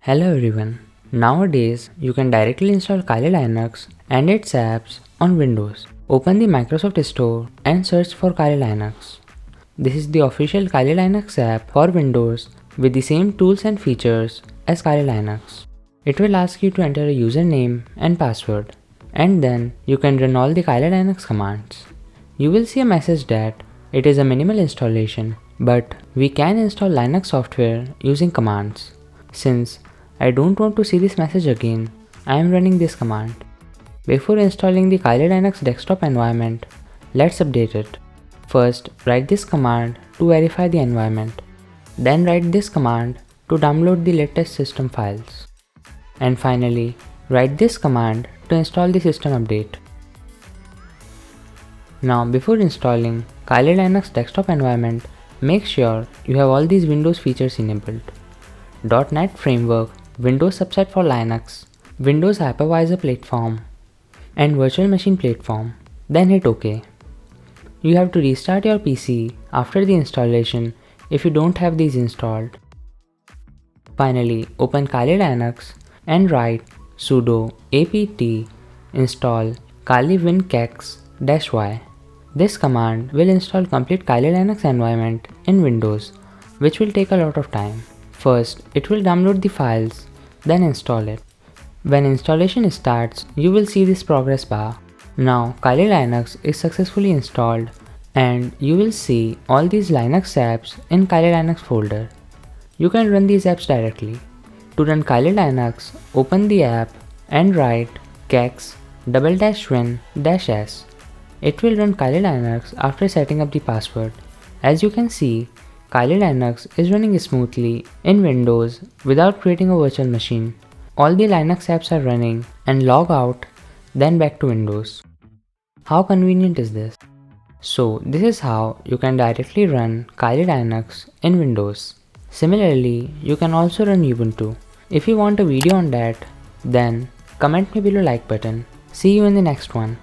Hello everyone. Nowadays, you can directly install Kali-Linux and its apps on Windows. Open the Microsoft Store and search for Kali-Linux. This is the official Kali-Linux app for Windows with the same tools and features as Kali-Linux. It will ask you to enter a username and password, and then you can run all the Kali-Linux commands. You will see a message that it is a minimal installation, but we can install Linux software using commands. Since I don't want to see this message again, I am running this command. Before installing the Kali-Linux desktop environment, let's update it. First, write this command to verify the environment. Then write this command to download the latest system files. And finally, write this command to install the system update. Now, before installing Kali-Linux desktop environment, make sure you have all these Windows features enabled. .NET Framework, Windows subset for Linux, Windows Hypervisor platform, and Virtual Machine platform. Then hit OK. You have to restart your PC after the installation if you don't have these installed. Finally, open Kali-Linux and write sudo apt install kali-win-kex -y. This command will install complete Kali-Linux environment in Windows, which will take a lot of time. First, it will download the files, then install it. When installation starts, you will see this progress bar. Now, Kali-Linux is successfully installed, and you will see all these Linux apps in Kali-Linux folder. You can run these apps directly. To run Kali-Linux, open the app and write kex --win-s. It will run Kali-Linux after setting up the password. As you can see, Kali-Linux is running smoothly in Windows without creating a virtual machine. All the Linux apps are running, and log out, then back to Windows. How convenient is this? So this is how you can directly run Kali-Linux in Windows. Similarly, you can also run Ubuntu. If you want a video on that, then comment me below like button. See you in the next one.